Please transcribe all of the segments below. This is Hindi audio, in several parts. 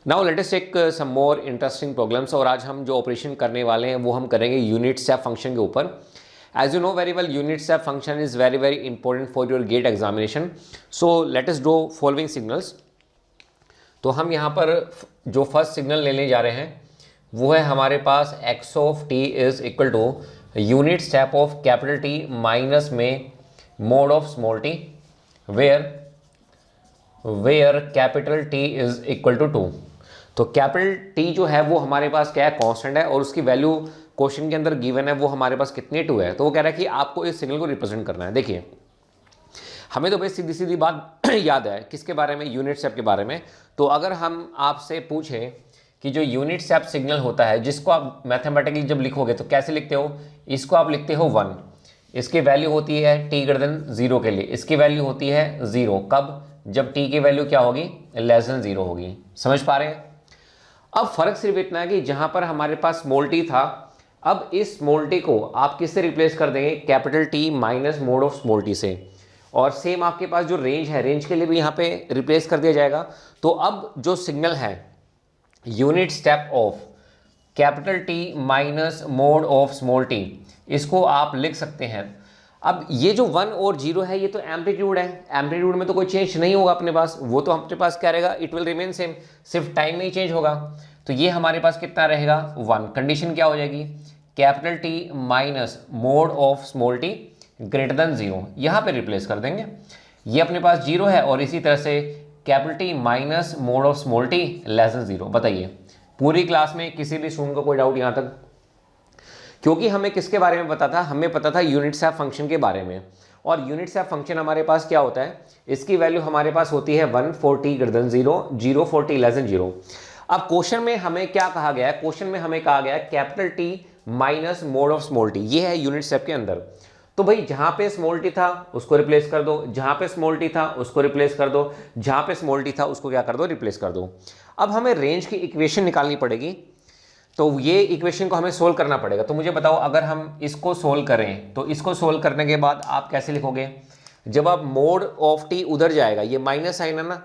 Now let us take some more interesting problems. और आज हम जो ऑपरेशन करने वाले हैं वो हम करेंगे यूनिट स्टेप फंक्शन के ऊपर। As you know very well, unit step function is very very important for your GATE examination. So let us draw following signals. तो हम यहाँ पर जो फर्स्ट सिग्नल लेने जा रहे हैं वो है हमारे पास x of t is equal to unit step of capital T minus में mod of small t where capital T is equal to 2। तो कैपिटल T जो है वो हमारे पास क्या है, कांस्टेंट है, और उसकी वैल्यू क्वेश्चन के अंदर गिवन है वो हमारे पास कितनी 2 है। तो वो कह रहा है कि आपको इस सिग्नल को रिप्रेजेंट करना है। देखिए हमें तो भाई सीधी सीधी बात याद है किसके बारे में, यूनिट स्टेप के बारे में। तो अगर हम आपसे पूछें कि जो यूनिट स्टेप सिग्नल होता है जिसको आप मैथमेटिकली जब लिखोगे तो कैसे लिखते हो, इसको आप लिखते हो 1, इसकी वैल्यू होती है t ग्रेटर देन 0 के लिए, इसकी वैल्यू होती है 0 कब, जब t की वैल्यू क्या होगी, लेस देन 0 होगी। समझ पा रहे हैं? अब फर्क सिर्फ इतना है कि जहां पर हमारे पास स्मॉल t था, अब इस स्मॉल t को आप किससे रिप्लेस कर देंगे, capital T minus mode of small t से। और सेम आपके पास जो रेंज है, रेंज के लिए भी यहाँ पे रिप्लेस कर दिया जाएगा। तो अब जो सिग्नल है unit step of capital T minus mode of small t, इसको आप लिख सकते हैं। अब ये जो 1 और 0 है ये तो एम्पलीट्यूड है, एम्पलीट्यूड में तो कोई चेंज नहीं होगा अपने पास, वो तो अपने पास क्या रहेगा, इट विल रिमेन सेम, सिर्फ टाइम में ही चेंज होगा। तो ये हमारे पास कितना रहेगा 1। कंडीशन क्या हो जाएगी, capital T minus mode of small t greater than 0, यहाँ पे रिप्लेस कर देंगे। ये अपने पास 0 है और इसी तरह से capital T minus mode of small t less than 0। बताइए पूरी क्लास में किसी भी स्टूडेंट को कोई डाउट यहाँ तक? क्योंकि हमें किसके बारे में पता था, हमें पता था यूनिट स्टेप फंक्शन के बारे में। और यूनिट स्टेप फंक्शन हमारे पास क्या होता है, इसकी वैल्यू हमारे पास होती है 1 for t greater than 0, 0 for t less than 0। अब क्वेश्चन में हमें क्या कहा गया है, क्वेश्चन में हमें कहा गया है capital T minus mode of small t, ये है यूनिट स्टेप के अंदर। तो भाई जहां पे स्मॉल t था उसको रिप्लेस कर दो, जहां पे स्मॉल t था उसको रिप्लेस कर दो, जहां पे स्मॉल t था उसको क्या कर दो, रिप्लेस कर दो। अब हमें रेंज की इक्वेशन निकालनी पड़ेगी, तो ये इक्वेशन को हमें सोल्व करना पड़ेगा। तो मुझे बताओ अगर हम इसको सोल्व करें तो इसको सोल्व करने के बाद आप कैसे लिखोगे, जब आप मोड ऑफ t उधर जाएगा, ये माइनस साइन है ना,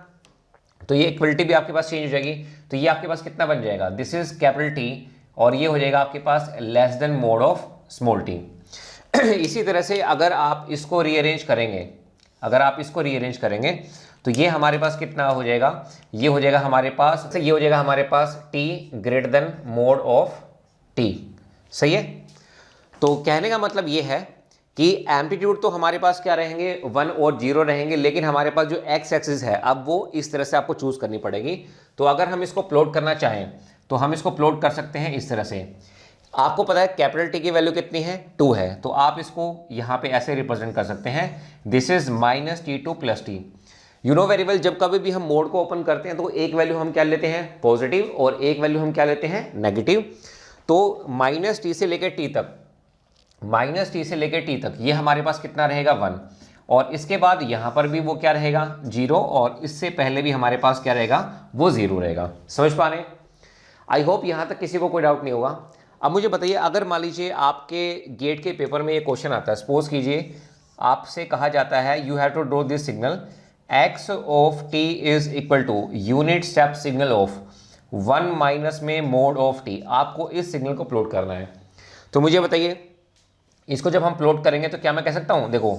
तो ये इक्वलिटी भी आपके पास चेंज हो जाएगी। तो ये आपके पास कितना बन जाएगा, दिस इज कैपिटल T, और ये हो जाएगा आपके पास less than mod of small t। इसी तरह से अगर आप इसको रीअरेंज करेंगे, अगर आप इसको रीअरेंज करेंगे तो ये हमारे पास कितना हो जाएगा, ये हो जाएगा हमारे पास, ये हो जाएगा हमारे पास t greater than mod of t। सही है? तो कहने का मतलब ये है कि एम्पलीट्यूड तो हमारे पास क्या रहेंगे, 1 और 0 रहेंगे, लेकिन हमारे पास जो x एक्सिस है अब वो इस तरह से आपको चूज करनी पड़ेगी। तो अगर हम इसको प्लॉट करना चाहें तो हम इसको प्लॉट कर सकते हैं इस तरह से। आपको पता है कैपिटल T की वैल्यू कितनी है, 2 है, तो आप इसको यहाँ पे ऐसे रिप्रेजेंट कर सकते हैं, this is minus T2 plus T। You know very well, जब कभी भी हम मोड को ओपन करते हैं तो एक वैल्यू हम क्या लेते हैं, पॉजिटिव, और एक वैल्यू हम क्या लेते हैं, नेगेटिव। तो माइनस T से लेकर T तक, माइनस T से लेकर T तक ये हमारे पास कितना रहेगा 1, और इसके बाद यहाँ पर भी वो क्या रहेगा 0, और इससे पहले भी हमारे पास क्या रहेगा, वो 0 रहेगा। समझ पा रहे हैं? आई होप यहाँ तक किसी को कोई डाउट नहीं होगा। अब मुझे बताइए, अगर मान लीजिए आपके गेट के पेपर में ये क्वेश्चन आता है, सपोज कीजिए आपसे कहा जाता है you have to draw this signal x of t is equal to unit step signal of 1 minus में मोड ऑफ t। आपको इस सिग्नल को प्लॉट करना है। तो मुझे बताइए इसको जब हम प्लॉट करेंगे तो क्या मैं कह सकता हूँ, देखो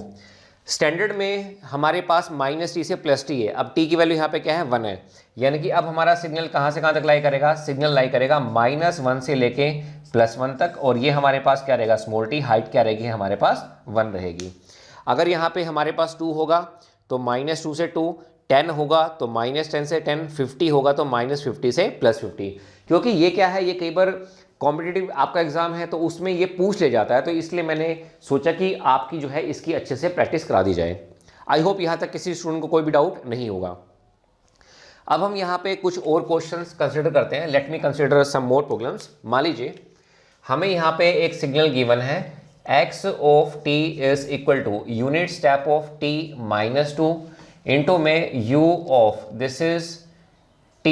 स्टैंडर्ड में हमारे पास माइनस T से प्लस T है, अब T की वैल्यू यहाँ पे क्या है 1 है, यानी कि अब हमारा सिग्नल कहाँ से कहाँ तक लाई करेगा, सिग्नल लाई करेगा -1 से लेके +1 तक, और ये हमारे पास क्या रहेगा स्मॉल t, हाइट क्या रहेगी हमारे पास 1 रहेगी। अगर यहाँ पे हमारे पास 2 होगा तो -2 से 2, 10 होगा तो -10 से 10, 50 होगा तो -50 से +50। क्योंकि ये क्या है, ये कई बार कॉम्पिटिटिव आपका एग्जाम है तो उसमें ये पूछ ले जाता है, तो इसलिए मैंने सोचा कि आपकी जो है इसकी अच्छे से प्रैक्टिस करा दी जाए। आई होप यहाँ तक किसी स्टूडेंट को कोई भी डाउट नहीं होगा। अब हम यहाँ पे कुछ और क्वेश्चंस कंसिडर करते हैं। Let me consider some more problems. मान लीजिए हमें यहाँ पे एक सिग्नल गिवन है x of t is equal to unit step of t -2 into में u of this is t,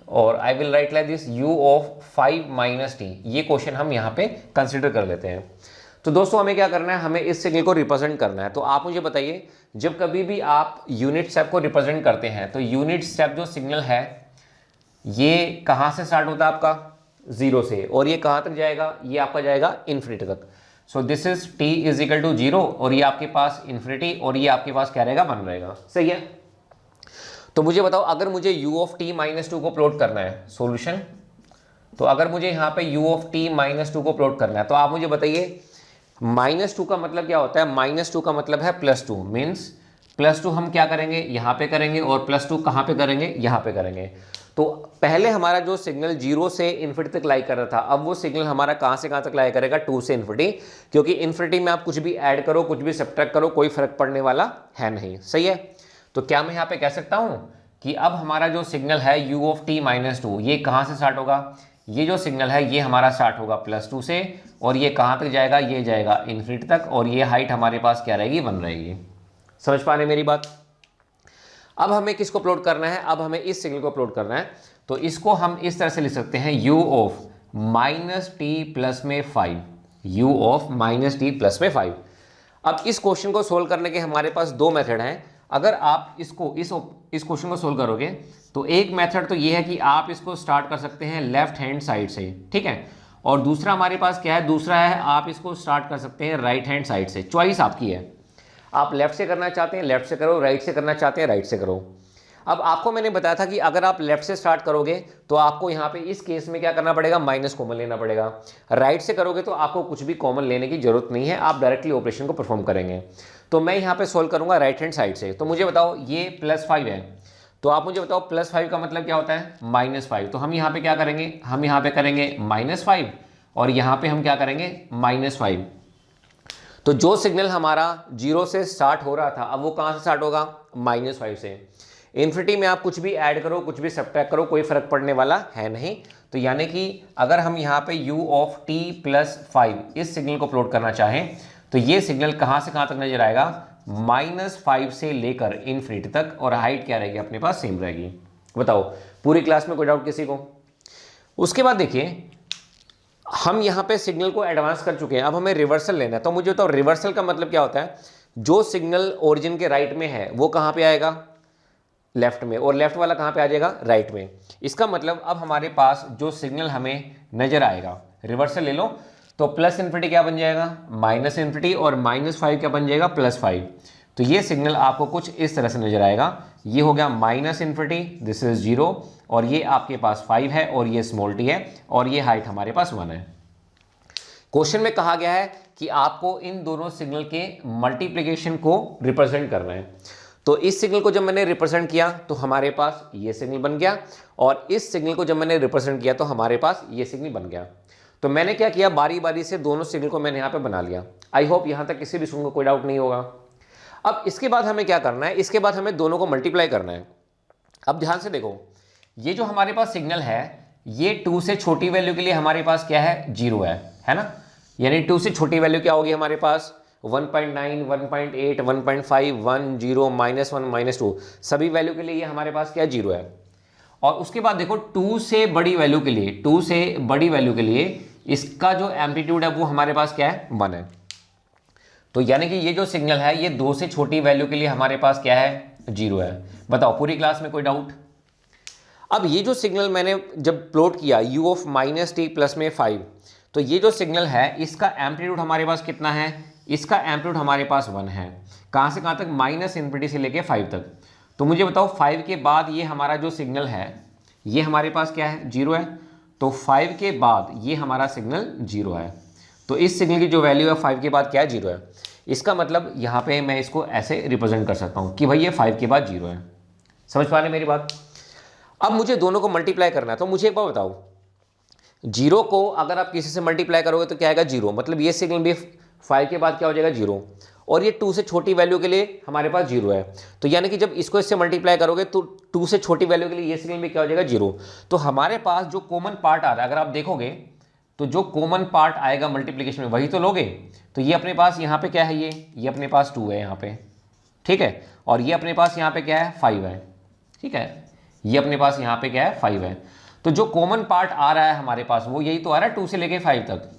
और I will write like this u of 5 minus t। ये क्वेश्चन हम यहाँ पे कंसिडर कर लेते हैं। तो दोस्तों हमें क्या करना है, हमें इस सिग्नल को रिप्रेजेंट करना है। तो आप मुझे बताइए, जब कभी भी आप यूनिट स्टेप को रिप्रेजेंट करते हैं तो यूनिट स्टेप जो सिग्नल है ये कहाँ से स्टार्ट होता है आपका 0 से, और ये कहाँ तक जाएगा, ये आपका जाएगा इन्फिनिटी तक। So this is t is equal to 0 और ये आपके पास इन्फिनिटी और ये आपके पास क्या रहेगा 1 रहेगा। सही है। तो मुझे बताओ अगर मुझे u ऑफ t माइनस 2 को प्लॉट करना है सॉल्यूशन, तो अगर मुझे यहाँ पे u ऑफ t माइनस 2 को प्लॉट करना है तो आप मुझे बताइए -2 का मतलब क्या होता है। -2 का मतलब है +2, मीन्स +2 हम क्या करेंगे यहाँ पे करेंगे और +2 कहाँ पे करेंगे, यहाँ पे करेंगे। तो पहले हमारा जो सिग्नल 0 से इन्फिनिटी तक लाई कर रहा था, अब वो सिग्नल हमारा कहाँ से कहाँ तक लाई करेगा 2 से इन्फिनिटी, क्योंकि इन्फिनिटी में आप कुछ भी ऐड करो कुछ भी सब्ट्रैक्ट करो कोई फर्क पड़ने वाला है नहीं। सही है। तो क्या मैं यहाँ पे कह सकता हूँ कि अब हमारा जो सिग्नल है u ऑफ t माइनस 2 ये कहाँ से स्टार्ट होगा, ये जो सिग्नल है ये हमारा स्टार्ट होगा +2 से और ये कहाँ तक जाएगा, ये जाएगा इन्फिनिटी तक और ये हाइट हमारे पास क्या रहेगी 1 रहेगी। समझ पा रहे मेरी बात। अब हमें किसको प्लॉट करना है, अब हमें इस सिग्नल को प्लॉट करना है। तो इसको हम इस तरह से लिख सकते हैं u ऑफ -t प्लस में 5, u ऑफ -t प्लस में 5। अब इस क्वेश्चन को सोल्व करने के हमारे पास दो मेथड हैं। अगर आप इसको इस क्वेश्चन को सोल्व करोगे तो एक मेथड तो ये है कि आप इसको स्टार्ट कर सकते हैं लेफ्ट हैंड साइड से, ठीक है, और दूसरा हमारे पास क्या है, दूसरा है आप इसको स्टार्ट कर सकते हैं राइट हैंड साइड से। चॉइस आपकी है, आप लेफ्ट से करना चाहते हैं लेफ्ट से करो, राइट से करना चाहते हैं राइट से करो। अब आपको मैंने बताया था कि अगर आप लेफ्ट से स्टार्ट करोगे तो आपको यहाँ पे इस केस में क्या करना पड़ेगा, माइनस कॉमन लेना पड़ेगा। राइट से करोगे तो आपको कुछ भी कॉमन लेने की जरूरत नहीं है, आप डायरेक्टली ऑपरेशन को परफॉर्म करेंगे। तो मैं यहाँ पे सोल्व करूँगा राइट हैंड साइड से। तो मुझे बताओ ये +5 है, तो आप मुझे बताओ +5 का मतलब क्या होता है -5। तो हम यहाँ पे क्या करेंगे, हम यहाँ पे करेंगे -5 और यहाँ पे हम क्या करेंगे -5। तो जो सिग्नल हमारा 0 से स्टार्ट हो रहा था अब वो कहाँ से स्टार्ट होगा, -5 से। इन्फिनिटी में आप कुछ भी ऐड करो कुछ भी सब्ट्रैक्ट करो कोई फर्क पड़ने वाला है नहीं। तो यानी कि अगर हम यहाँ पे u ऑफ t प्लस 5 इस सिग्नल को प्लॉट करना चाहें तो ये सिग्नल कहाँ से कहाँ तक नजर आएगा, -5 से लेकर इन्फिनिटी तक, और हाइट क्या रहेगी अपने पास सेम रहेगी। बताओ पूरी क्लास में कोई डाउट किसी को। उसके बाद देखिए हम यहाँ पे सिग्नल को एडवांस कर चुके हैं, अब हमें रिवर्सल लेना है। तो मुझे बताओ रिवर्सल का मतलब क्या होता है, जो सिग्नल ओरिजिन के राइट में है वो कहाँ पे आएगा, लेफ्ट में, और लेफ्ट वाला कहाँ पे आ जाएगा, राइट में। इसका मतलब अब हमारे पास जो सिग्नल हमें नजर आएगा, रिवर्सल ले लो तो प्लस इन्फिनिटी क्या बन जाएगा माइनस इन्फिनिटी और -5 क्या बन जाएगा +5। तो ये सिग्नल आपको कुछ इस तरह से नजर आएगा, ये हो गया माइनस इन्फिनिटी, दिस इज 0 और ये आपके पास 5 है और ये स्मॉल t है और ये हाइट हमारे पास 1 है। क्वेश्चन में कहा गया है कि आपको इन दोनों सिग्नल के मल्टीप्लिकेशन को रिप्रेजेंट करना है। तो इस सिग्नल को जब मैंने रिप्रेजेंट किया तो हमारे पास ये सिग्नल बन गया, और इस सिग्नल को जब मैंने रिप्रेजेंट किया तो हमारे पास ये सिग्नल बन गया। तो मैंने क्या किया, बारी बारी से दोनों सिग्नल को मैंने यहाँ पे बना लिया। आई होप यहाँ तक किसी भी स्टूडेंट को कोई डाउट नहीं होगा। अब इसके बाद हमें क्या करना है, इसके बाद हमें दोनों को मल्टीप्लाई करना है। अब ध्यान से देखो, ये जो हमारे पास सिग्नल है ये 2 से छोटी वैल्यू के लिए हमारे पास क्या है, 0 है ना। यानी 2 से छोटी वैल्यू क्या होगी हमारे पास, 1.9, 1.8, 1.5, 1, 0, -1, -2 सभी वैल्यू के लिए ये हमारे पास क्या 0 है। और उसके बाद देखो 2 से बड़ी वैल्यू के लिए, 2 से बड़ी वैल्यू के लिए इसका जो एम्पलीट्यूड है वो हमारे पास क्या है, 1 है। तो यानी कि ये जो सिग्नल है ये 2 से छोटी वैल्यू के लिए हमारे पास क्या है, 0 है। बताओ पूरी क्लास में कोई डाउट। अब ये जो सिग्नल मैंने जब प्लॉट किया u ऑफ -t प्लस में 5, तो ये जो सिग्नल है इसका एम्पलीट्यूड हमारे पास कितना है, इसका एम्पलीट्यूड हमारे पास 1 है। कहाँ से कहाँ तक, माइनस इन्फिनिटी से लेके 5 तक। तो मुझे बताओ 5 के बाद ये हमारा जो सिग्नल है ये हमारे पास क्या है, 0 है। तो 5 के बाद ये हमारा सिग्नल 0 है। तो इस सिग्नल की जो वैल्यू है 5 के बाद क्या है, 0 है। इसका मतलब यहाँ पे मैं इसको ऐसे रिप्रेजेंट कर सकता हूँ कि भाई ये 5 के बाद 0 है। समझ पा रहे मेरी बात। अब मुझे दोनों को मल्टीप्लाई करना है। तो मुझे एक बात बताओ, 0 को अगर आप किसी से मल्टीप्लाई करोगे तो क्या आएगा, 0। मतलब ये सिग्नल भी 5 के बाद क्या हो जाएगा, 0। और ये 2 से छोटी वैल्यू के लिए हमारे पास 0 है। तो यानी कि जब इसको इससे मल्टीप्लाई करोगे तो 2 से छोटी वैल्यू के लिए ये सिग्नल भी क्या हो जाएगा, 0। तो हमारे पास जो कॉमन पार्ट आ रहा है, अगर आप देखोगे तो जो कॉमन पार्ट आएगा मल्टीप्लिकेशन में वही तो लोगे। तो ये अपने पास यहाँ पे क्या है, ये अपने पास 2 है यहाँ पे, ठीक है। और ये अपने पास यहाँ पे क्या है, 5 है, ठीक है। ये अपने पास यहाँ पे क्या है, 5 है। तो जो कॉमन पार्ट आ रहा है हमारे पास वो यही तो आ रहा है, 2 से लेके 5 तक।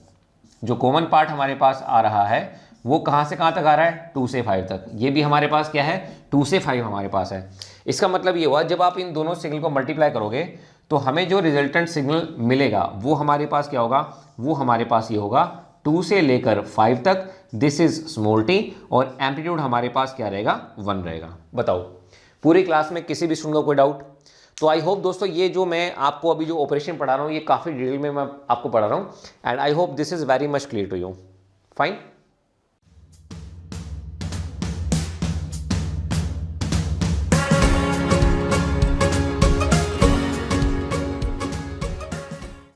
जो कॉमन पार्ट हमारे पास आ रहा है वो कहाँ से कहाँ तक आ रहा है, 2 से 5 तक। ये भी हमारे पास क्या है, 2 से 5 हमारे पास है। इसका मतलब ये हुआ जब आप इन दोनों सिग्नल को मल्टीप्लाई करोगे तो हमें जो रिजल्टेंट सिग्नल मिलेगा वो हमारे पास क्या होगा, वो हमारे पास ये होगा 2 से लेकर 5 तक, दिस इज स्मॉल t, और एम्पलीट्यूड हमारे पास क्या रहेगा, 1 रहेगा। बताओ पूरी क्लास में किसी भी स्टूडेंट को कोई डाउट? तो आई होप दोस्तों ये जो मैं आपको अभी जो ऑपरेशन पढ़ा रहा हूँ ये काफ़ी डिटेल में मैं आपको पढ़ा रहा हूँ, and I hope this is very much clear to you. Fine.